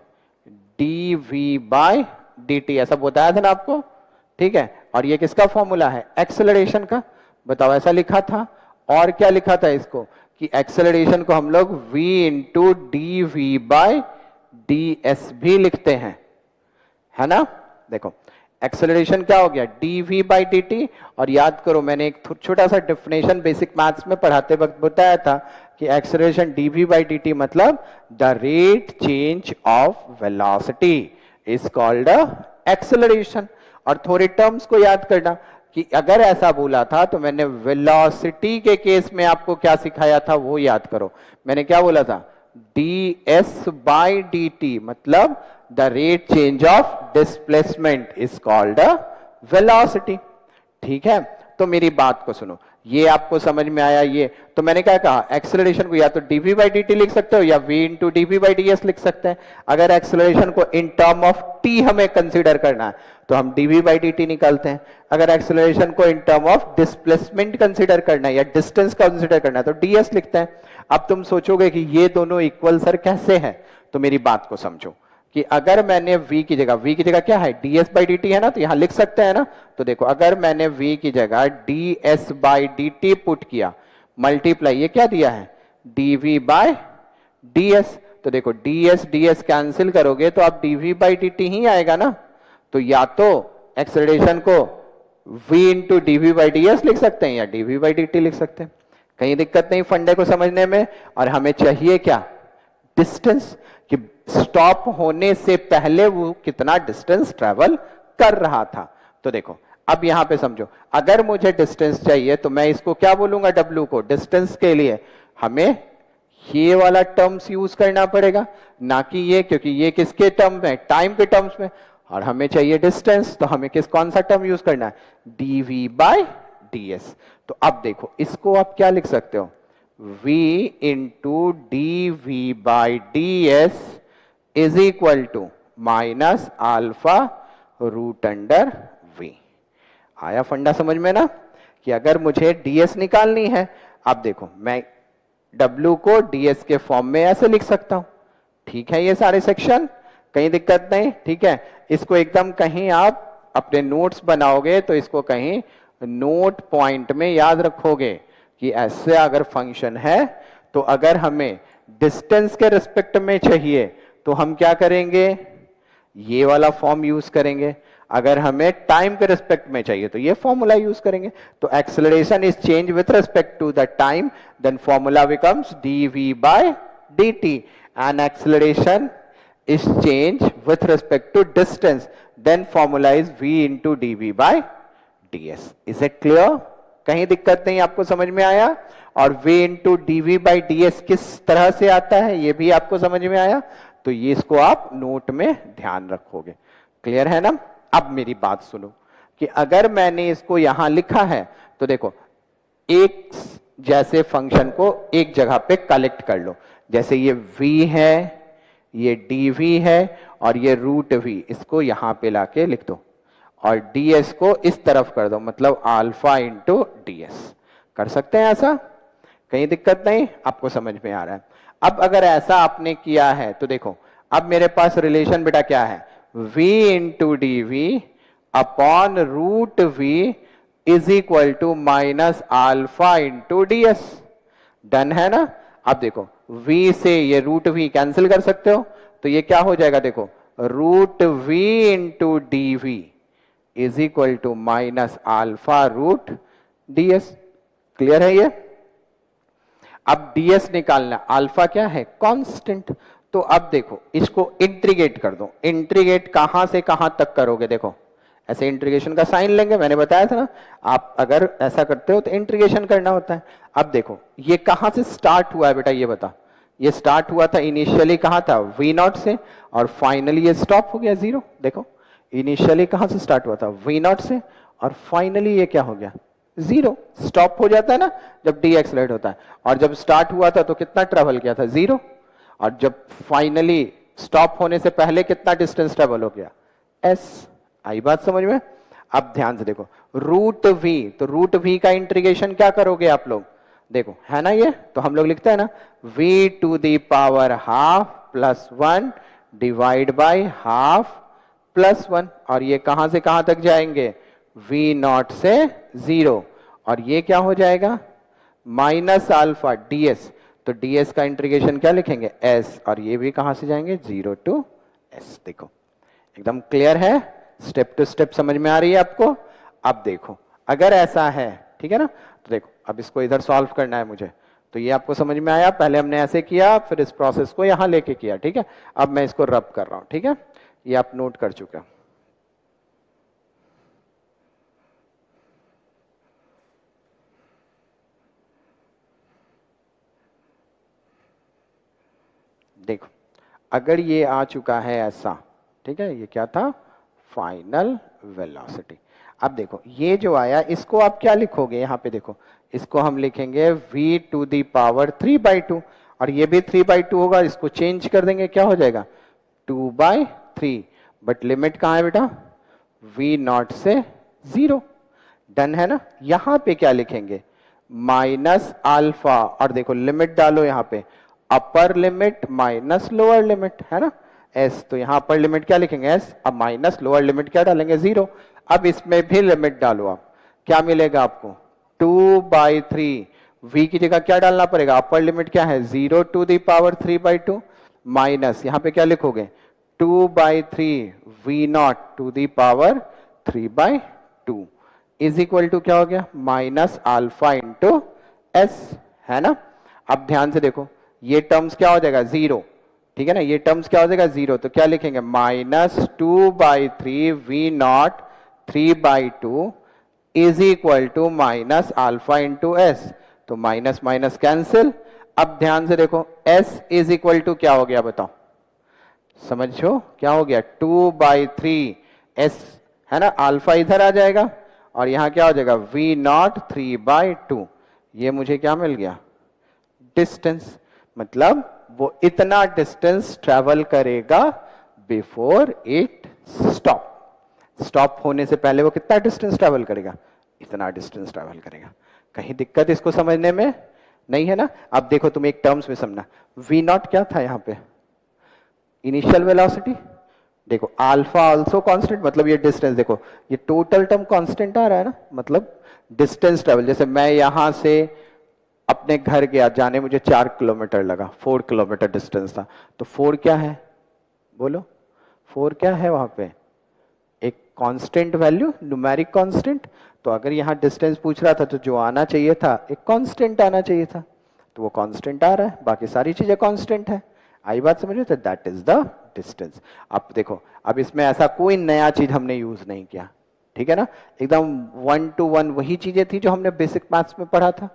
dv/dt, ऐसा बताया था ना आपको, ठीक है। और ये किसका फॉर्मूला है, एक्सेलरेशन का, बताओ ऐसा लिखा था। और क्या लिखा था इसको कि एक्सेलरेशन को हम लोग v into d v by d s भी लिखते हैं, है ना। देखो एक्सेलरेशन क्या हो गया dv बाई डी टी, और याद करो मैंने एक छोटा सा डेफिनेशन बेसिक मैथ्स में पढ़ाते वक्त बताया था कि acceleration dv by D T मतलब the rate change of velocity is called acceleration. और थोड़े टर्म्स को याद करना कि अगर ऐसा बोला था तो मैंने वेलोसिटी के केस में आपको क्या सिखाया था वो याद करो। मैंने क्या बोला था ds बाई डी टी मतलब the rate change of displacement is called velocity. ठीक है, तो मेरी बात को सुनो, ये आपको समझ में आया। ये तो मैंने क्या कहा एक्सेलरेशन को या तो dv बाई डी टी लिख सकते हो या v into dv by ds लिख सकते हैं। अगर एक्सेलरेशन को इन टर्म ऑफ t हमें कंसीडर करना है तो हम dv बाई डी टी निकालते हैं। अगर एक्सेलरेशन को in term of displacement consider करना है या डिस्टेंस कंसीडर करना है तो ds लिखते हैं। अब तुम सोचोगे कि ये दोनों इक्वल सर कैसे है, तो मेरी बात को समझो कि अगर मैंने v की जगह क्या है ds बाई डी टी है ना, तो यहां लिख सकते हैं ना। तो देखो अगर मैंने v की जगह ds by D T put किया मल्टीप्लाई ये क्या दिया है dv बाय ds, तो देखो ds कैंसिल करोगे तो आप dv बाई डी टी ही आएगा ना। तो या तो एक्सेलरेशन को v into dv by ds लिख सकते हैं या dv बाई डी टी लिख सकते हैं, कहीं दिक्कत नहीं फंडे को समझने में। और हमें चाहिए क्या डिस्टेंस, कि स्टॉप होने से पहले वो कितना डिस्टेंस ट्रेवल कर रहा था। तो देखो अब यहां पे समझो, अगर मुझे डिस्टेंस चाहिए तो मैं इसको क्या बोलूंगा w को, डिस्टेंस के लिए हमें ये वाला टर्म्स यूज करना पड़ेगा ना कि ये, क्योंकि ये किसके टर्म में टाइम के टर्म्स में, और हमें चाहिए डिस्टेंस तो हमें कौन सा टर्म यूज करना है dv बाय ds। तो अब देखो इसको आप क्या लिख सकते हो v into d v by d s is equal to minus alpha root under v। आया फंडा समझ में ना, कि अगर मुझे ds निकालनी है, अब देखो मैं w को ds के फॉर्म में ऐसे लिख सकता हूं। ठीक है, ये सारे सेक्शन कहीं दिक्कत नहीं। ठीक है, इसको एकदम कहीं आप अपने नोट्स बनाओगे तो इसको कहीं नोट पॉइंट में याद रखोगे कि ऐसे अगर फंक्शन है तो अगर हमें डिस्टेंस के रिस्पेक्ट में चाहिए तो हम क्या करेंगे ये वाला फॉर्म यूज करेंगे, अगर हमें टाइम के रिस्पेक्ट में चाहिए तो ये फॉर्मूला यूज करेंगे। तो acceleration is change with respect to the time, then formula becomes dv by dt, and acceleration is change with respect to distance, then formula is v into dv by ds. Is it clear? कहीं दिक्कत नहीं, आपको समझ में आया। और v into dv by ds किस तरह से आता है ये भी आपको समझ में आया, तो ये इसको आप नोट में ध्यान रखोगे। क्लियर है ना। अब मेरी बात सुनो कि अगर मैंने इसको यहां लिखा है तो देखो एक जैसे फंक्शन को एक जगह पे कलेक्ट कर लो, जैसे ये v है, ये dv है और ये रूट v, इसको यहां पे लाके लिख दो और ds को इस तरफ कर दो, मतलब अल्फा इंटू ds। कर सकते हैं ऐसा, कहीं दिक्कत नहीं, आपको समझ में आ रहा है। अब अगर ऐसा आपने किया है तो देखो अब मेरे पास रिलेशन बेटा क्या है v into d v upon root v is equal to minus alpha into ds। Done है ना। अब देखो v से ये रूट v कैंसिल कर सकते हो, तो ये क्या हो जाएगा देखो root v into d v is equal to minus alpha root ds। Clear है ये। अब ds निकालना, अल्फा क्या है कांस्टेंट, तो अब देखो इसको इंटीग्रेट कर दो। इंटीग्रेट कहां से कहां तक करोगे, देखो ऐसे इंटीग्रेशन का साइन लेंगे, मैंने बताया था ना, आप अगर ऐसा करते हो तो इंटीग्रेशन करना होता है। अब देखो ये कहां से स्टार्ट हुआ है बेटा, ये बता। ये स्टार्ट हुआ था इनिशियली कहां था v नॉट से, और फाइनली ये स्टॉप हो गया जीरो। देखो इनिशियली कहां से स्टार्ट हुआ था v नॉट से, और फाइनली ये क्या हो गया जीरो। स्टॉप हो जाता है ना जब डी एक्सलेट होता है, और जब स्टार्ट हुआ था तो कितना ट्रेवल किया था जीरो, और जब फाइनली स्टॉप होने से पहले कितना डिस्टेंस ट्रेवल हो गया s। आई बात समझ में। अब ध्यान से देखो रूट v, तो रूट v का इंटीग्रेशन क्या करोगे आप लोग, देखो है ना ये, तो हम लोग लिखते हैं ना v to the power half plus 1 divide by half plus 1, और ये कहां से कहां तक जाएंगे v नॉट से 0, और ये क्या हो जाएगा माइनस अल्फा ds, तो ds का इंटीग्रेशन क्या लिखेंगे s, और ये भी कहां से जाएंगे 0 टू s। देखो एकदम क्लियर है, स्टेप टू स्टेप समझ में आ रही है आपको। अब देखो अगर ऐसा है, ठीक है ना, तो देखो अब इसको इधर सॉल्व करना है मुझे, तो ये आपको समझ में आया, पहले हमने ऐसे किया फिर इस प्रोसेस को यहां लेके किया, ठीक है। अब मैं इसको रब कर रहा हूं, ठीक है, ये आप नोट कर चुके हो। देखो अगर ये आ चुका है ऐसा, ठीक है, ये क्या था फाइनल वेलोसिटी। अब देखो ये जो आया इसको आप क्या लिखोगे, यहां पे देखो इसको हम लिखेंगे v टू दी पावर 3/2, और ये भी 3/2 होगा, इसको चेंज कर देंगे क्या हो जाएगा 2/3, बट लिमिट कहां है बेटा v नॉट से 0। डन है ना। यहां पे क्या लिखेंगे माइनस अल्फा, और देखो लिमिट डालो यहां पे upper limit minus lower limit, है ना एस, तो यहां अपर लिमिट क्या लिखेंगे एस, अब माइनस लोअर लिमिट क्या डालेंगे 0। अब इसमें भी लिमिट डालो आप, क्या मिलेगा आपको 2/3, v की जगह क्या डालना पड़ेगा अपर लिमिट क्या है 0 टू दी पावर 3/2, माइनस यहां पे क्या लिखोगे 2/3 v naught to the power 3/2 is equal to क्या हो गया माइनस अल्फा इंटू एस, है ना। अब ध्यान से देखो ये टर्म्स क्या हो जाएगा 0, ठीक है ना, ये टर्म्स क्या हो जाएगा 0, तो क्या लिखेंगे -2/3 v naught 3/2 is equal to minus alpha into s, तो माइनस माइनस कैंसिल। अब ध्यान से देखो s इज इक्वल टू क्या हो गया बताओ, समझो क्या हो गया 2/3 s, है ना, अल्फा इधर आ जाएगा और यहां क्या हो जाएगा v नॉट 3/2, ये मुझे क्या मिल गया डिस्टेंस, मतलब वो इतना डिस्टेंस ट्रेवल करेगा बिफोर इट स्टॉप, स्टॉप होने से पहले वो कितना डिस्टेंस ट्रेवल करेगा, इतना डिस्टेंस ट्रेवल करेगा। कहीं दिक्कत इसको समझने में नहीं है ना। अब देखो तुम एक टर्म्स में समझना, v नॉट क्या था यहां पे इनिशियल वेलोसिटी, देखो अल्फा आल्सो कांस्टेंट, मतलब ये डिस्टेंस देखो ये टोटल टर्म कांस्टेंट आ रहा है ना, मतलब डिस्टेंस ट्रेवल, जैसे मैं यहां से अपने घर गया, जाने मुझे 4 किलोमीटर लगा, 4 किलोमीटर डिस्टेंस था, तो 4 क्या है बोलो, 4 क्या है वहां पे एक कांस्टेंट वैल्यू, न्यूमेरिक कांस्टेंट, तो अगर यहाँ डिस्टेंस पूछ रहा था तो जो आना चाहिए था एक कांस्टेंट आना चाहिए था, तो वो कांस्टेंट आ रहा है, बाकी सारी चीजें कांस्टेंट है। आई बात समझ रहे, तो दैट इज द डिस्टेंस। अब देखो अब इसमें ऐसा कोई नया चीज हमने यूज नहीं किया, ठीक है ना, एकदम 1 to 1 वही चीजें थी जो हमने बेसिक मैथ्स में पढ़ा था,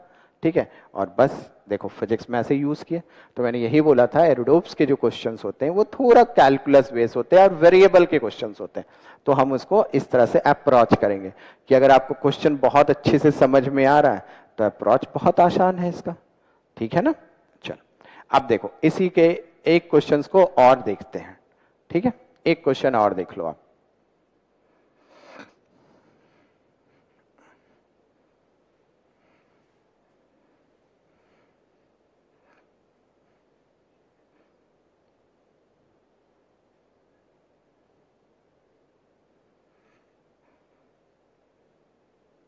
ठीक है, और बस देखो फिजिक्स में ऐसे यूज किए। तो मैंने यही बोला था एरोडोप्स के जो क्वेश्चंस होते हैं वो थोड़ा कैलकुलस बेस होते हैं और वेरिएबल के क्वेश्चंस होते हैं, तो हम उसको इस तरह से अप्रोच करेंगे कि अगर आपको क्वेश्चन बहुत अच्छे से समझ में आ रहा है तो अप्रोच बहुत आसान है इसका, ठीक है ना। चलो अब देखो इसी के एक क्वेश्चंस को और देखते हैं, ठीक है, एक क्वेश्चन और देख लो आप।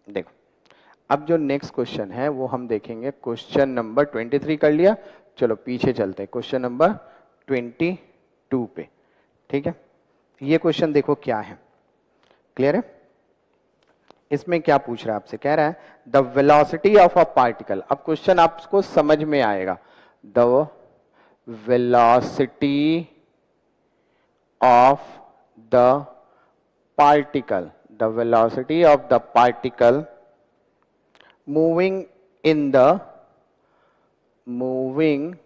देखो अब जो नेक्स्ट क्वेश्चन है वो हम देखेंगे, क्वेश्चन नंबर 23 कर लिया, चलो पीछे चलते हैं क्वेश्चन नंबर 22 पे, ठीक है। ये क्वेश्चन देखो क्या है, क्लियर है, इसमें क्या पूछ रहा है आपसे, कह रहा है the velocity of a particle. अब क्वेश्चन आपको समझ में आएगा, the velocity of the particle, the velocity of the particle moving in the moving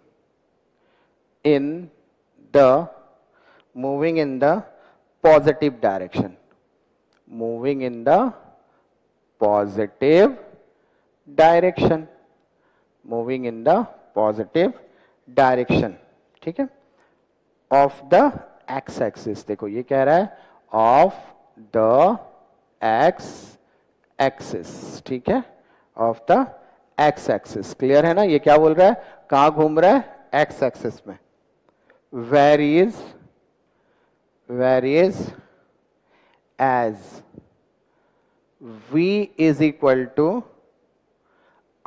in the moving in the positive direction, moving in the positive direction, moving in the positive direction, ठीक है, of the x axis. देखो ये कह रहा है of the x axis, ठीक है, of the x axis, clear है ना, ये क्या बोल रहा है कहां घूम रहा है एक्स एक्सिस में, varies as v is equal to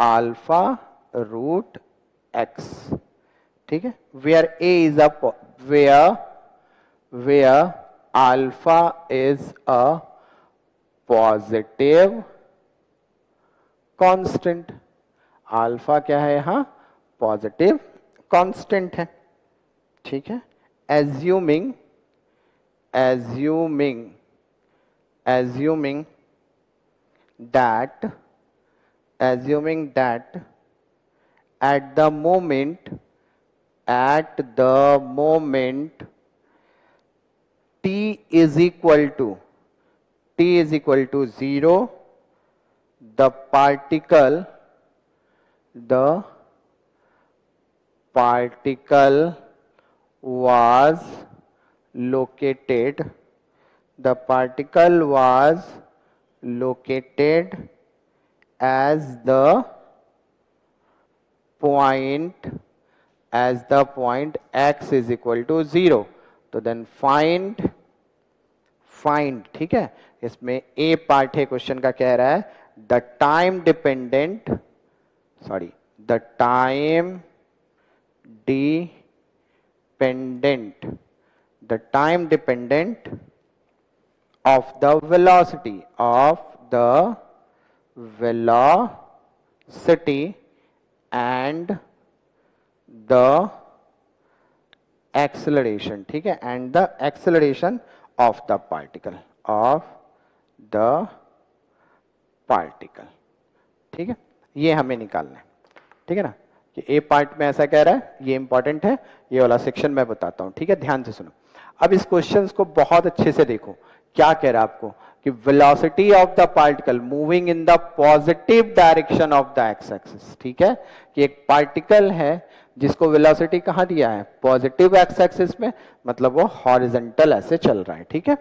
alpha root x, ठीक है, where a is where alpha is a positive constant. Alpha क्या है यहां, पॉजिटिव कांस्टेंट है, ठीक है। Assuming that at the moment t is equal to 0, the particle was located as the point x is equal to 0। तो then find, ठीक है, इसमें ए पार्ट है क्वेश्चन का, कह रहा है the time dependent of the velocity and the acceleration, ठीक है, and the acceleration of the particle, ठीक है, ये हमें निकालना है, ठीक है ना। कि ए पार्ट में ऐसा कह रहा है, ये इंपॉर्टेंट है, ये वाला सेक्शन मैं बताता हूं, ठीक है, ध्यान से सुनो। अब इस क्वेश्चन को बहुत अच्छे से देखो, क्या कह रहा है आपको कि velocity of the particle moving in the positive direction of the x axis, ठीक है, कि एक पार्टिकल है जिसको वेलोसिटी कहां दिया है, पॉजिटिव एक्स एक्सिस में, मतलब वो हॉरिजॉन्टल ऐसे चल रहा है, ठीक है,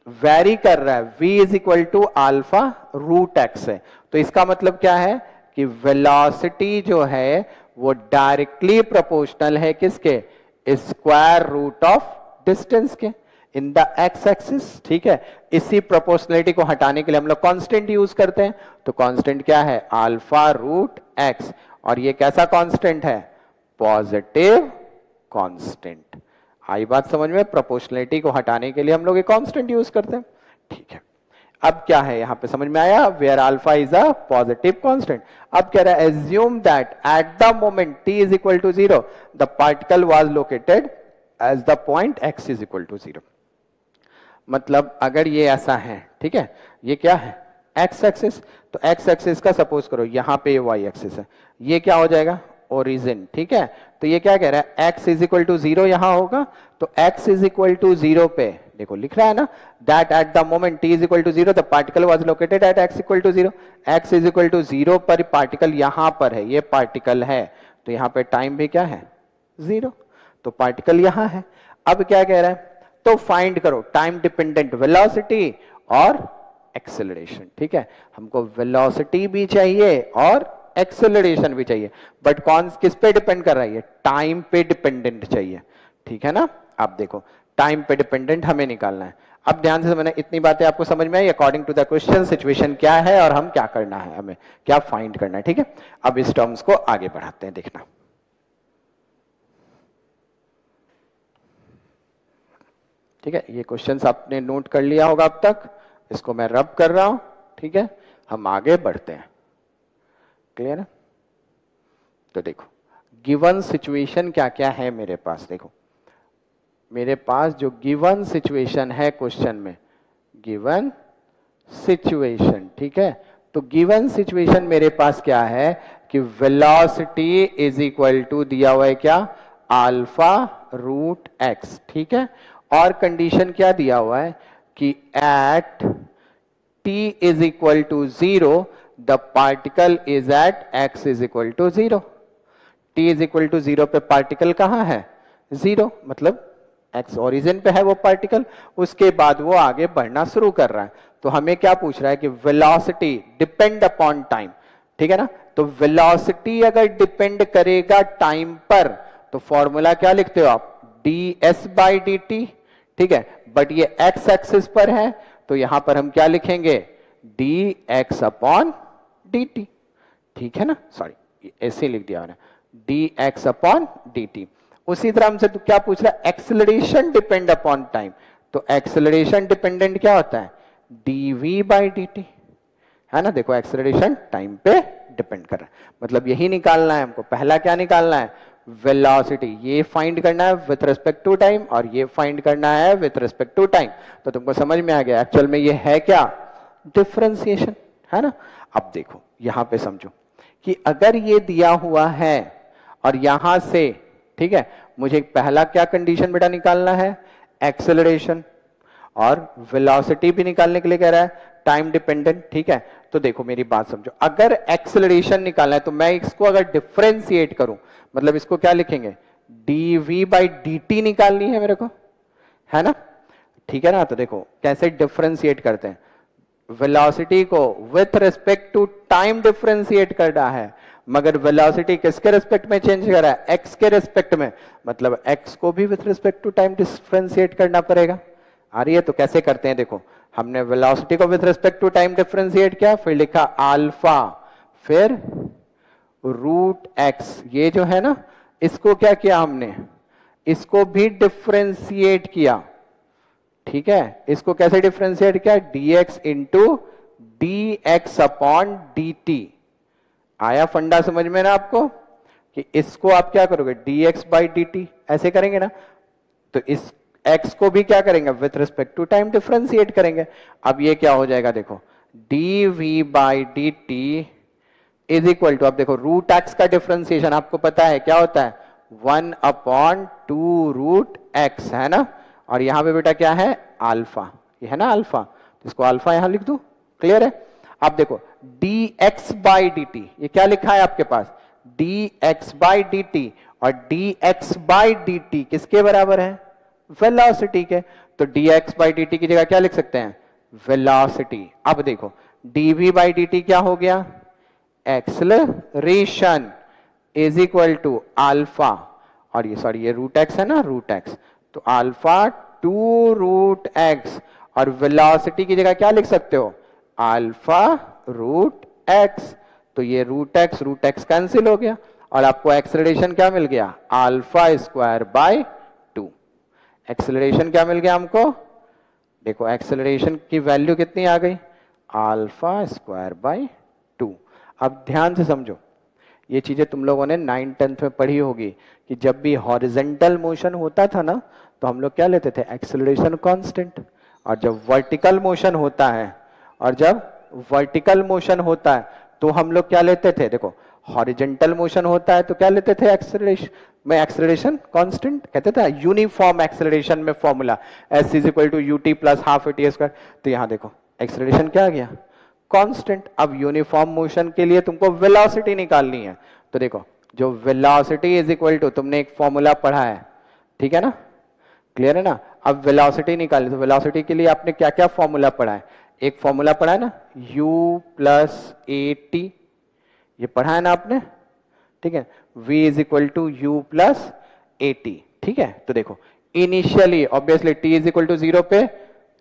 वेरी कर रहा है, v is equal to alpha root x है। तो इसका मतलब क्या है कि वेलोसिटी जो है वो डायरेक्टली प्रोपोर्शनल है किसके, स्क्वायर रूट ऑफ डिस्टेंस के इन द एक्स एक्सिस, ठीक है। इसी प्रोपोर्शनलिटी को हटाने के लिए हम लोग कांस्टेंट यूज करते हैं, तो कांस्टेंट क्या है, अल्फा रूट एक्स, और ये कैसा कांस्टेंट है, पॉजिटिव कांस्टेंट। आई बात समझ में, प्रोपोर्शनलिटी को हटाने के लिए हम लोग ये कांस्टेंट यूज करते हैं, ठीक है। अब क्या है यहां पे समझ में आया, where alpha is a positive constant. अब कह रहा है assume that at the moment t is equal to 0 the particle was located as the point x is equal to 0। मतलब अगर ये ऐसा है, ठीक है, ये क्या है, x एक्सिस, तो x एक्सिस का सपोज करो यहां पे y एक्सिस है, ये क्या हो जाएगा, ओरिजिन, ठीक है। तो ये क्या कह रहा है, x इज इक्वल टू 0 यहां होगा, तो x इज इक्वल टू 0 पे देखो लिख रहा है ना, that at the moment t is equal to 0 the particle was located at x equal to 0। x is equal to 0 पर पार्टिकल यहां पर है, ये पार्टिकल है, तो यहां पे टाइम भी क्या है, 0, तो पार्टिकल यहां है। अब क्या कह रहा है, तो फाइंड करो टाइम डिपेंडेंट वेलोसिटी और एक्सेलरेशन, ठीक है, हमको वेलोसिटी भी चाहिए और एक्सेलरेशन भी चाहिए, बट कौन किस पे डिपेंड कर रहा है, ये टाइम पे डिपेंडेंट चाहिए, ठीक है ना। अब देखो टाइम पे डिपेंडेंट हमें निकालना है। अब ध्यान से समझना, इतनी बातें आपको समझ में आई, according to the question situation क्या है और हम क्या करना है, हमें क्या फाइंड करना है, ठीक है। अब इस टर्म्स को आगे बढ़ाते हैं, देखना, ठीक है। ये क्वेश्चंस आपने नोट कर लिया होगा अब तक, इसको मैं रब कर रहा हूं, ठीक है, हम आगे बढ़ते हैं, क्लियर है। तो देखो गिवन सिचुएशन क्या क्या है मेरे पास, देखो मेरे पास जो गिवन सिचुएशन है क्वेश्चन में, गिवन सिचुएशन, ठीक है, तो गिवन सिचुएशन मेरे पास क्या है कि वेलोसिटी इज इक्वल टू दिया हुआ है क्या, अल्फा रूट एक्स, ठीक है, और कंडीशन क्या दिया हुआ है कि at t is equal to 0 the particle is at x is equal to 0। t is equal to 0 पे पार्टिकल कहां है, 0, मतलब x ओरिजिन पे है वो पार्टिकल, उसके बाद वो आगे बढ़ना शुरू कर रहा है। तो हमें क्या पूछ रहा है कि वेलोसिटी डिपेंड अपॉन टाइम, ठीक है ना। तो वेलोसिटी अगर डिपेंड करेगा टाइम पर तो फॉर्मूला क्या लिखते हो आप, ds बाई dt, ठीक है, बट ये x एक्सिस पर है तो यहां पर हम क्या लिखेंगे, dx अपॉन dt, ठीक है ना, सॉरी ऐसे लिख दिया मैंने, D x upon D T. उसी तरह हमसे तो क्या पूछ रहा है, एक्सेलरेशन डिपेंड अपॉन टाइम, तो एक्सेलरेशन डिपेंडेंट क्या होता है, डीवी बाई डी टी, है ना। देखो एक्सेलरेशन टाइम पे डिपेंड कर रहा है, मतलब यही निकालना है हमको। पहला क्या निकालना है, वेलोसिटी, ये फाइंड करना है विथ रिस्पेक्ट टू टाइम, और ये फाइंड करना है विथ रिस्पेक्ट टू टाइम। तो तुमको समझ में आ गया एक्चुअल में ये है क्या, डिफरेंशिएशन, है ना। अब देखो यहां पे समझो कि अगर ये दिया हुआ है और यहां से, ठीक है, मुझे पहला क्या कंडीशन बेटा निकालना है, एक्सेलरेशन, और वेलोसिटी भी निकालने के लिए कह रहा है टाइम डिपेंडेंट, ठीक है। तो देखो मेरी बात समझो, अगर एक्सेलरेशन निकालना है तो मैं इसको अगर डिफरेंशिएट करूं, मतलब इसको क्या लिखेंगे, dv बाई dt निकालनी है मेरे को, है ना, ठीक है ना। तो देखो कैसे डिफरेंशिएट करते हैं, वेलोसिटी को with respect to time differentiate करना है, मगर वेलोसिटी किसके रिस्पेक्ट में चेंज कर रहा है, x के रिस्पेक्ट में, मतलब x को भी with respect to time differentiate करना पड़ेगा। आ रही है, तो कैसे करते हैं, देखो हमने वेलोसिटी को with respect to time differentiate किया, फिर लिखा अल्फा, फिर रूट एक्स, ये जो है ना इसको क्या किया हमने, इसको भी डिफरेंशिएट किया, ठीक है। इसको कैसे डिफरेंशिएट किया, dx into D x upon D T. आया फंडा समझ में ना आपको, कि इसको आप क्या करोगे, dx बाई डी टी ऐसे करेंगे ना, तो इस x को भी क्या करेंगे, with respect to time differentiate करेंगे। अब ये क्या हो जाएगा, देखो dv by D t is equal to, अब देखो रूट एक्स का डिफरेंशिएशन आपको पता है क्या होता है, 1 अपॉन 2 रूट एक्स, है ना। और यहां पे बेटा क्या है, अल्फा, ये है ना अल्फा, तो इसको अल्फा यहां लिख दूं, क्लियर है। अब देखो dx बाई डी टी, ये क्या लिखा है आपके पास, dx बाई डी टी, और dx बाई डी टी किसके बराबर है, वेलोसिटी के। तो dx बाई डी टी की जगह क्या लिख सकते हैं, वेलोसिटी। अब देखो dv बाई डी टी क्या हो गया, acceleration is equal to alpha, और ये सॉरी ये रूट एक्स है ना, रूट एक्स, तो अल्फा 2 रूट एक्स, और वेलोसिटी की जगह क्या लिख सकते हो, अल्फा रूट एक्स। तो ये रूट एक्स कैंसिल हो गया, और आपको एक्सेलरेशन क्या मिल गया, अल्फा स्क्वायर बाय 2। एक्सेलरेशन क्या मिल गया हमको, देखो एक्सेलरेशन की वैल्यू कितनी आ गई, अल्फा स्क्वायर बाय 2। अब ध्यान से समझो, ये चीजें तुम लोगों ने 9th-10th में पढ़ी होगी कि जब भी हॉरिजेंटल मोशन होता था ना, तो हम लोग क्या लेते थे, एक्सेलरेशन कांस्टेंट, और जब वर्टिकल मोशन होता है, और जब वर्टिकल मोशन होता है तो हम लोग क्या लेते थे, देखो हॉरिजेंटल मोशन होता है तो क्या लेते थे, एक्सेलरेशन में एक्सेलरेशन कांस्टेंट कहते थे, यूनिफॉर्म एक्सेलरेशन में formula s is equal to u t plus half a t square. तो यहां देखो एक्सेलरेशन क्या आ गया, कांस्टेंट। अब यूनिफॉर्म मोशन के लिए तुमको वेलोसिटी निकालनी है, तो देखो जो वेलोसिटी इज इक्वल टू, तुमने एक फॉर्मूला पढ़ा है, ठीक है ना, क्लियर है ना। अब वेलोसिटी निकाली, तो वेलोसिटी के लिए आपने क्या क्या फॉर्मूला पढ़ा है, एक फॉर्मूला पढ़ा है ना, u प्लस ए टी, ये पढ़ा है ना आपने, ठीक है, v is equal to u plus a t, ठीक है। तो देखो initially obviously t is equal to 0 पे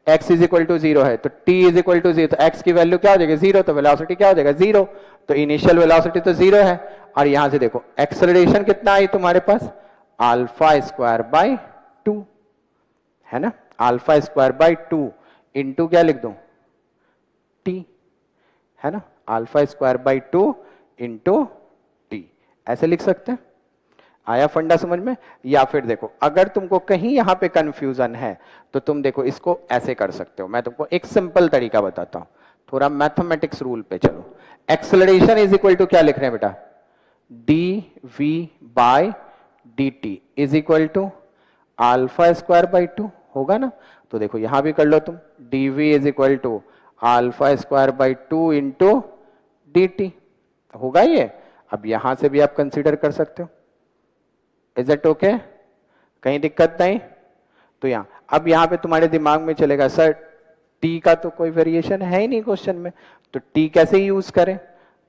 x इज इक्वल टू 0 है, तो t इज इक्वल टू 0, तो x की वैल्यू क्या हो जाएगी 0, तो वेलोसिटी क्या हो जाएगा 0, तो इनिशियल वेलोसिटी तो 0 है। और यहां से देखो एक्सेलरेशन कितना आई तुम्हारे पास, अल्फा स्क्वायर बाय 2, है ना, अल्फा स्क्वायर बाय 2 इंटू क्या लिख दूं, t, है ना, alpha square by 2 into T, ऐसे लिख सकते हैं। आया फंडा समझ में। या फिर देखो अगर तुमको कहीं यहां पे कंफ्यूजन है तो तुम देखो इसको ऐसे कर सकते हो, मैं तुमको एक सिंपल तरीका बताता हूं, थोड़ा मैथमेटिक्स रूल पे चलो। एक्सेलरेशन इज इक्वल टू क्या लिख रहे हैं बेटा, d v by d t is equal to alpha square by 2 होगा ना। तो देखो यहां भी कर लो तुम, d v is equal to alpha square by 2 into d t होगा ये। अब यहां से भी आप कंसीडर कर सकते हो, इज इट ओके, कहीं दिक्कत नहीं। तो यहां अब यहां पे तुम्हारे दिमाग में चलेगा सर टी का तो कोई वेरिएशन है ही नहीं क्वेश्चन में, तो टी कैसे यूज करें।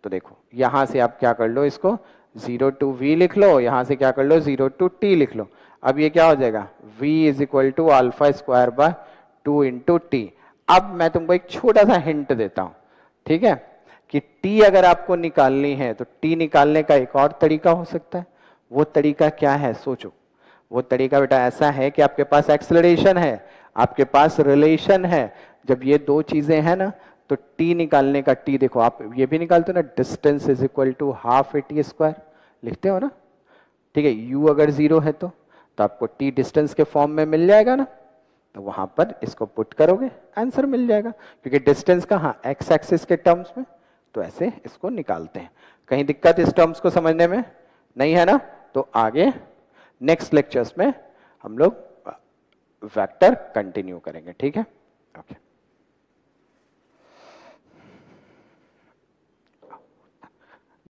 तो देखो यहां से आप क्या कर लो, इसको 0 टू वी लिख लो, यहां से क्या कर लो 0 टू टी लिख लो। अब ये क्या हो जाएगा, v is equal to alpha square by 2 into t. अब मैं तुमको एक छोटा सा हिंट देता हूं, ठीक है, कि टी अगर आपको निकालनी है तो टी निकालने का एक और तरीका हो सकता है। वो तरीका क्या है सोचो। वो तरीका बेटा ऐसा है कि आपके पास एक्सेलरेशन है, आपके पास रिलेशन है। जब ये दो चीजें हैं ना तो टी निकालने का, टी देखो आप ये भी निकालते हो ना, distance is equal to half a t square लिखते हो ना, ठीक है। यू अगर जीरो है तो आपको टी डिस्टेंस के फॉर्म में मिल जाएगा ना, तो वहां पर इसको पुट करोगे आंसर मिल जाएगा, क्योंकि डिस्टेंस कहाँ, एक्स एक्सिस के टर्म्स में। तो ऐसे इसको निकालते हैं। कहीं दिक्कत इस टर्म्स को समझने में नहीं है ना, तो आगे नेक्स्ट लेक्चर्स में हम लोग वेक्टर कंटिन्यू करेंगे, ठीक है। ओके।